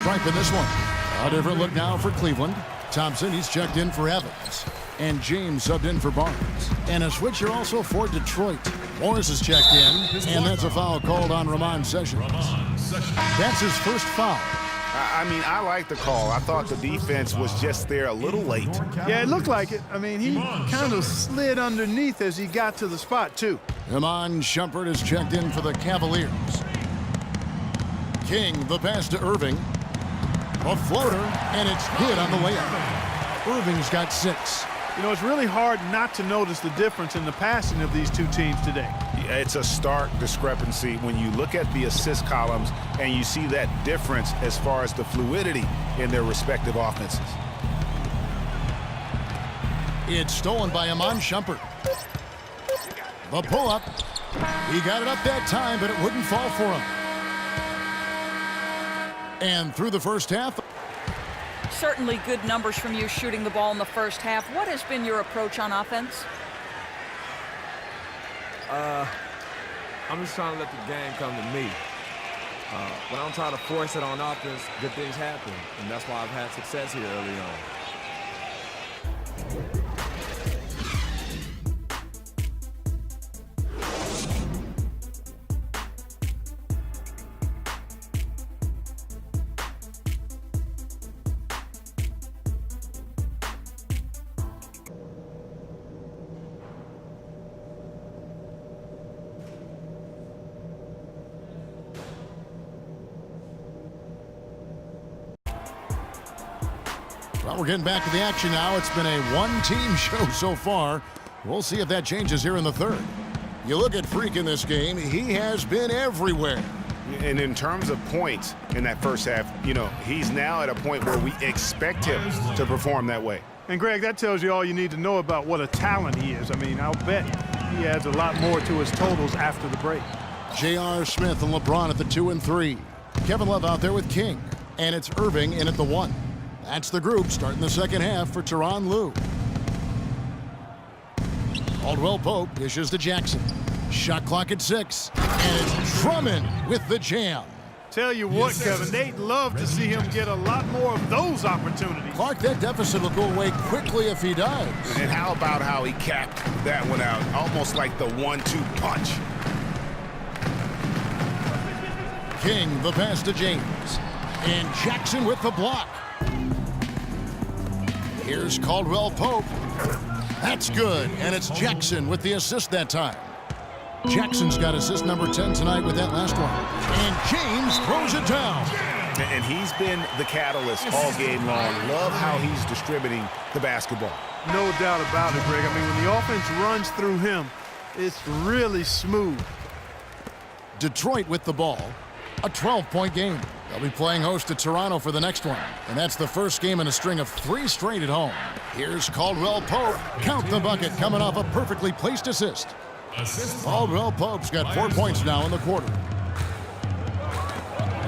stripe in this one. A different look now for Cleveland. Thompson, he's checked in for Evans. And James subbed in for Barnes. And a switcher also for Detroit. Morris is checked in, and that's a foul called on Ramon Sessions. That's his first foul. I mean, I like the call. I thought the defense was just there a little late. Yeah, it looked like it. I mean, he kind of slid underneath as he got to the spot, too. Iman Shumpert is checked in for the Cavaliers. King, the pass to Irving. A floater, and it's good on the layup. Irving's got 6. You know, it's really hard not to notice the difference in the passing of these two teams today. It's a stark discrepancy when you look at the assist columns and you see that difference as far as the fluidity in their respective offenses. It's stolen by Iman Shumpert. The pull-up. He got it up that time, but it wouldn't fall for him. And through the first half. Certainly good numbers from you shooting the ball in the first half. What has been your approach on offense? I'm just trying to let the game come to me. When I'm trying to force it on offense, good things happen. And that's why I've had success here early on. Well, we're getting back to the action now. It's been a one-team show so far. We'll see if that changes here in the third. You look at Freak in this game, he has been everywhere. And in terms of points in that first half, you know, he's now at a point where we expect him to perform that way. And, Greg, that tells you all you need to know about what a talent he is. I mean, I'll bet he adds a lot more to his totals after the break. J.R. Smith and LeBron at the 2 and 3. Kevin Love out there with King. And it's Irving in at the 1. That's the group starting the second half for Tyronn Lue. Caldwell Pope dishes to Jackson. Shot clock at 6. And it's Drummond with the jam. Tell you what, Kevin, they'd love to see him get a lot more of those opportunities. Clark, that deficit will go away quickly if he does. And how about how he capped that one out? Almost like the 1-2 punch. King, the pass to James. And Jackson with the block. Here's Caldwell Pope. That's good, and it's Jackson with the assist that time. Jackson's got assist number 10 tonight with that last one. And James throws it down. And he's been the catalyst all game long. Love how he's distributing the basketball. No doubt about it, Greg. I mean, when the offense runs through him, it's really smooth. Detroit with the ball. A 12-point game. They'll be playing host to Toronto for the next one. And that's the first game in a string of 3 straight at home. Here's Caldwell Pope. Count the bucket coming off a perfectly placed assist. Caldwell Pope's got 4 points now in the quarter.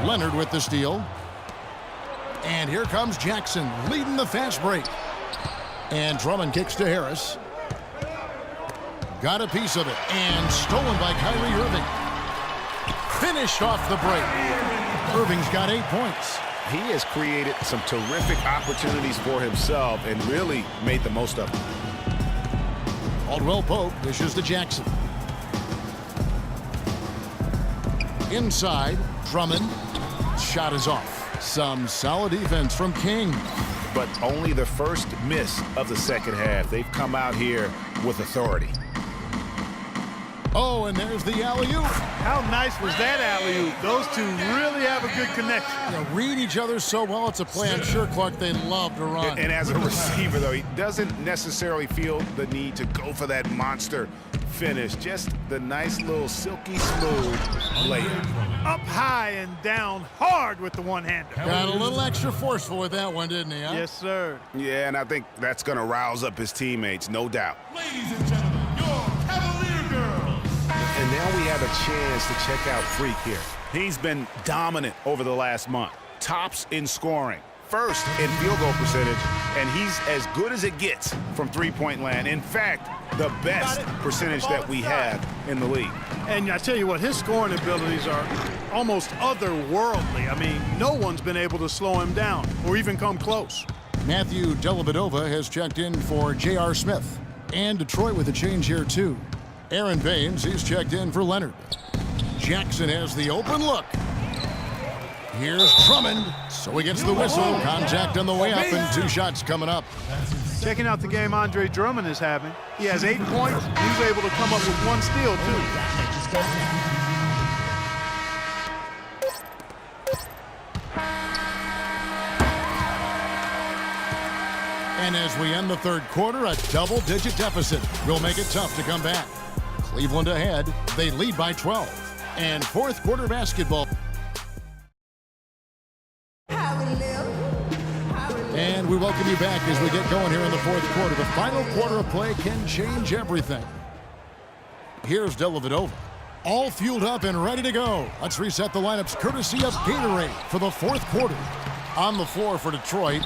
Leonard with the steal. And here comes Jackson leading the fast break. And Drummond kicks to Harris. Got a piece of it. And stolen by Kyrie Irving. Finished off the break. Irving's got 8 points. He has created some terrific opportunities for himself and really made the most of them. Caldwell Pope dishes to Jackson. Inside, Drummond. Shot is off. Some solid defense from King. But only the first miss of the second half. They've come out here with authority. Oh, and there's the alley-oop. How nice was that alley-oop? Those two really have a good connection. Read each other so well. It's a play I'm sure, Clark, they love to run. And as a receiver, though, he doesn't necessarily feel the need to go for that monster finish. Just the nice little silky smooth layup. Up high and down hard with the one-hander. Got a little extra forceful with that one, didn't he? Huh? Yes, sir. Yeah, and I think that's going to rouse up his teammates, no doubt. Ladies and gentlemen, your Cavalier girls. And now we have a chance to check out Freak here. He's been dominant over the last month. Tops in scoring, first in field goal percentage, and he's as good as it gets from three-point land. In fact, the best percentage that we have in the league. And I tell you what, his scoring abilities are almost otherworldly. I mean, no one's been able to slow him down or even come close. Matthew Dellavedova has checked in for J.R. Smith. And Detroit with a change here, too. Aaron Baines, he's checked in for Leonard. Jackson has the open look. Here's Drummond. So he gets the whistle. Contact on the way up and 2 shots coming up. Checking out the game Andre Drummond is having. He has 8 points. He's able to come up with 1 steal, too. And as we end the third quarter, a double-digit deficit will make it tough to come back. Cleveland ahead. They lead by 12. And fourth quarter basketball. And we welcome you back as we get going here in the fourth quarter. The final quarter of play can change everything. Here's Dellavedova. All fueled up and ready to go. Let's reset the lineups courtesy of Gatorade for the fourth quarter. On the floor for Detroit,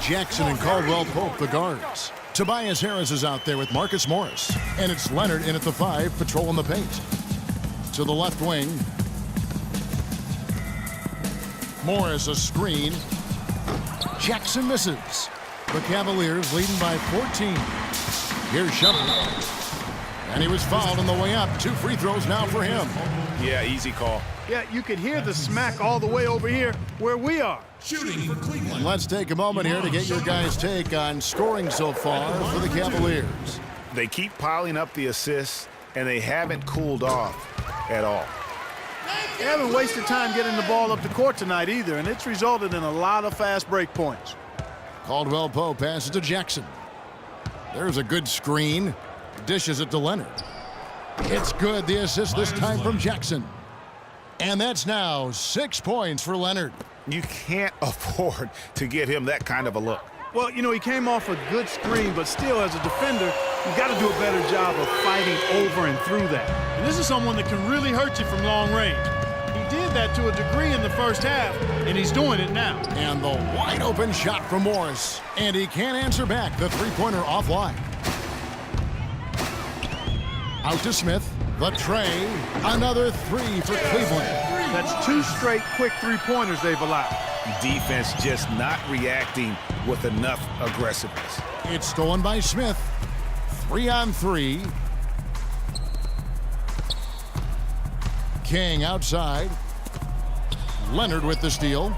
Jackson and Caldwell Pope, the guards. Tobias Harris is out there with Marcus Morris. And it's Leonard in at the 5, patrolling the paint. To the left wing. Morris a screen. Jackson misses. The Cavaliers leading by 14. Here's Shumpert. And he was fouled on the way up. 2 free throws now for him. Yeah, easy call. Yeah, you could hear the smack all the way over here where we are. Shooting for Cleveland. Let's take a moment here to get your guys' take on scoring so far for the Cavaliers. They keep piling up the assists, and they haven't cooled off at all. They haven't wasted time getting the ball up the court tonight either, and it's resulted in a lot of fast break points. Caldwell Pope passes to Jackson. There's a good screen. Dishes it to Leonard. It's good. The assist this time from Jackson. And that's now 6 points for Leonard. You can't afford to get him that kind of a look. Well, you know, he came off a good screen, but still, as a defender, you got to do a better job of fighting over and through that. And this is someone that can really hurt you from long range. He did that to a degree in the first half, and he's doing it now. And the wide open shot from Morris. And he can't answer back. The three-pointer offline. Out to Smith. The tray. Another 3 for Cleveland. That's 2 straight quick three-pointers they've allowed. Defense just not reacting with enough aggressiveness. It's stolen by Smith. 3-on-3. King outside. Leonard with the steal.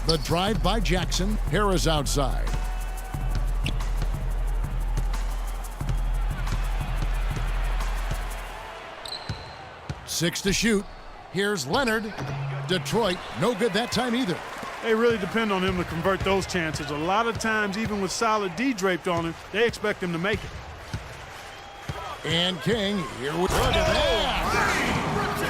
The drive by Jackson. Harris outside. Six to shoot. Here's Leonard. Detroit, no good that time either. They really depend on him to convert those chances. A lot of times, even with solid D draped on him, they expect him to make it. And King, here we go. Look at that.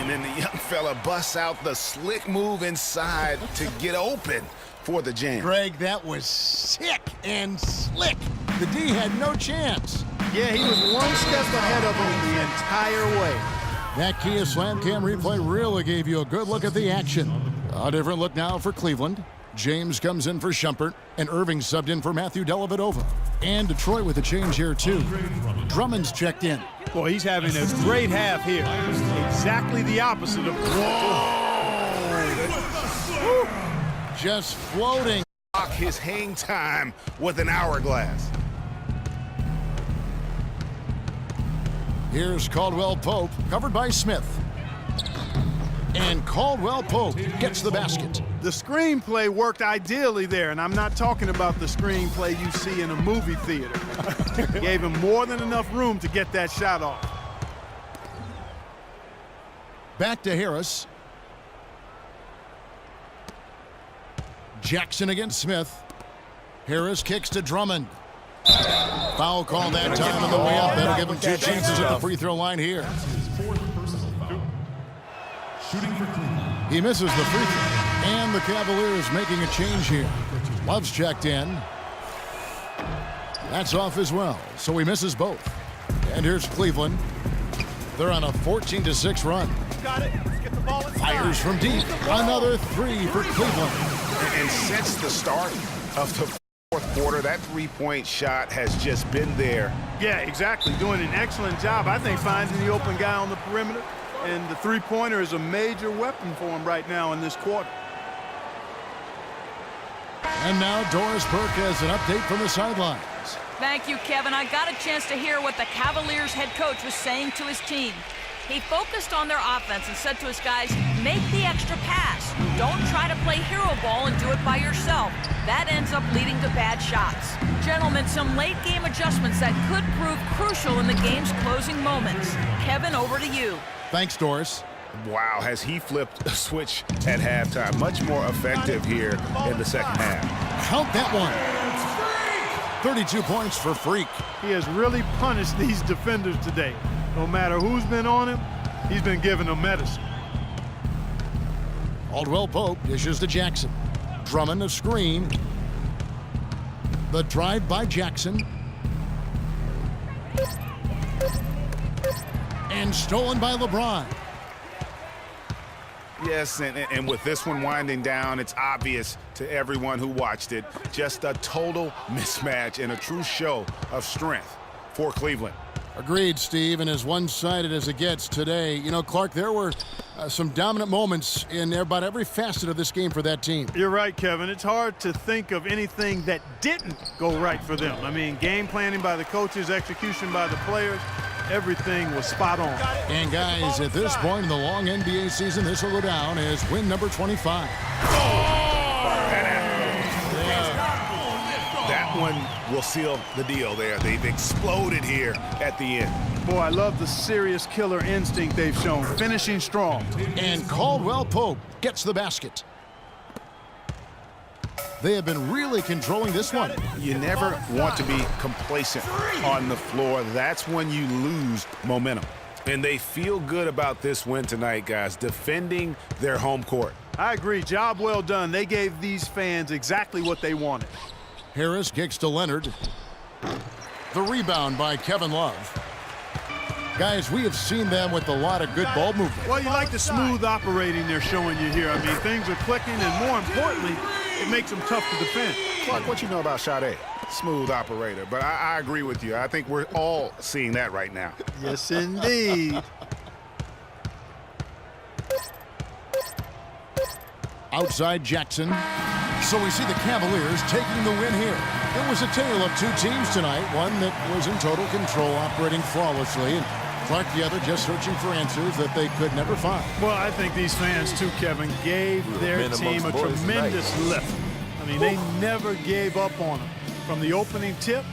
And then the young fella busts out the slick move inside to get open for the jam. Greg, that was sick and slick. The D had no chance. Yeah, he was 1 step ahead of him the entire way. That Kia Slam Cam replay really gave you a good look at the action. A different look now for Cleveland. James comes in for Shumpert, and Irving subbed in for Matthew Dellavedova. And Detroit with a change here, too. Drummond's checked in. Boy, he's having a great half here. Exactly the opposite of... Whoa! Just floating. His hang time with an hourglass. Here's Caldwell Pope, covered by Smith. And Caldwell Pope gets the basket. The screenplay worked ideally there, and I'm not talking about the screenplay you see in a movie theater. Gave him more than enough room to get that shot off. Back to Harris. Jackson against Smith. Harris kicks to Drummond. Foul call that time on the way up. That'll give him 2 chances at the free throw line here. Shooting for Cleveland. He misses the free throw. And the Cavaliers making a change here. Love's checked in. That's off as well, so he misses both. And here's Cleveland. They're on a 14-6 run. Got it. Let's get the ball inside. Fires from deep. Another 3 for Cleveland. And since the start of the Fourth quarter, that three-point shot has just been there. Yeah, exactly. Doing an excellent job, I think, finding the open guy on the perimeter. And the three-pointer is a major weapon for him right now in this quarter. And now Doris Burke has an update from the sidelines. Thank you, Kevin. I got a chance to hear what the Cavaliers head coach was saying to his team. He focused on their offense and said to his guys, make the extra pass. Don't try to play hero ball and do it by yourself. That ends up leading to bad shots. Gentlemen, some late game adjustments that could prove crucial in the game's closing moments. Kevin, over to you. Thanks, Doris. Wow, has he flipped a switch at halftime. Much more effective here in the second half. Count that one. 32 points for Freak. He has really punished these defenders today. No matter who's been on him, he's been giving them medicine. Aldwell Pope dishes to Jackson. Drummond a screen. The drive by Jackson. And stolen by LeBron. Yes, and with this one winding down, it's obvious to everyone who watched it. Just a total mismatch and a true show of strength for Cleveland. Agreed, Steve, and as one-sided as it gets today. You know, Clark, there were some dominant moments in about every facet of this game for that team. You're right, Kevin. It's hard to think of anything that didn't go right for them. I mean, game planning by the coaches, execution by the players, everything was spot on. And guys, at this point in the long NBA season, this will go down as win number 25. That one will seal the deal there. They've exploded here at the end. Boy, I love the serious killer instinct they've shown, finishing strong. And Caldwell Pope gets the basket. They have been really controlling this one. You never want to be complacent on the floor. That's when you lose momentum. And they feel good about this win tonight, guys, defending their home court. I agree. Job well done. They gave these fans exactly what they wanted. Harris kicks to Leonard. The rebound by Kevin Love. Guys, we have seen them with a lot of good ball movement. Well, you like the smooth operating they're showing you here. I mean, things are clicking, and more importantly, it makes them tough to defend. Clark, what you know about Sade? Smooth operator. But I agree with you. I think we're all seeing that right now. Yes, indeed. Outside Jackson. So we see the Cavaliers taking the win here. It was a tale of two teams tonight, one that was in total control, operating flawlessly, and Clark the other just searching for answers that they could never find. Well, I think these fans, too, Kevin, gave their team a tremendous lift. I mean, they never gave up on them. From the opening tip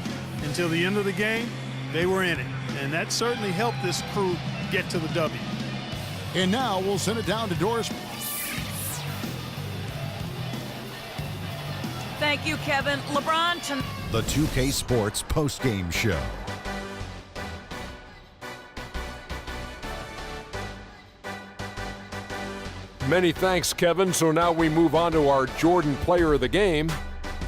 until the end of the game, they were in it. And that certainly helped this crew get to the W. And now we'll send it down to Doris. Thank you, Kevin. LeBron, The 2K Sports postgame show. Many thanks, Kevin. So now we move on to our Jordan player of the game,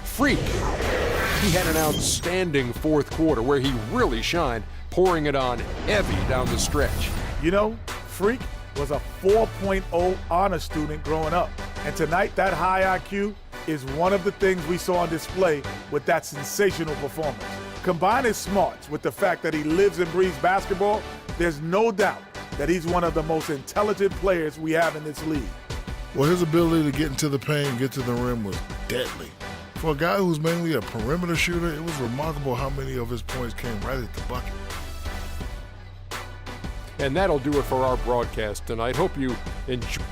Freak. He had an outstanding fourth quarter where he really shined, pouring it on heavy down the stretch. You know, Freak was a 4.0 honor student growing up. And tonight, that high IQ is one of the things we saw on display with that sensational performance. Combine his smarts with the fact that he lives and breathes basketball, there's no doubt that he's one of the most intelligent players we have in this league. Well, his ability to get into the paint and get to the rim was deadly. For a guy who's mainly a perimeter shooter, it was remarkable how many of his points came right at the bucket. And that'll do it for our broadcast tonight. Hope you enjoy.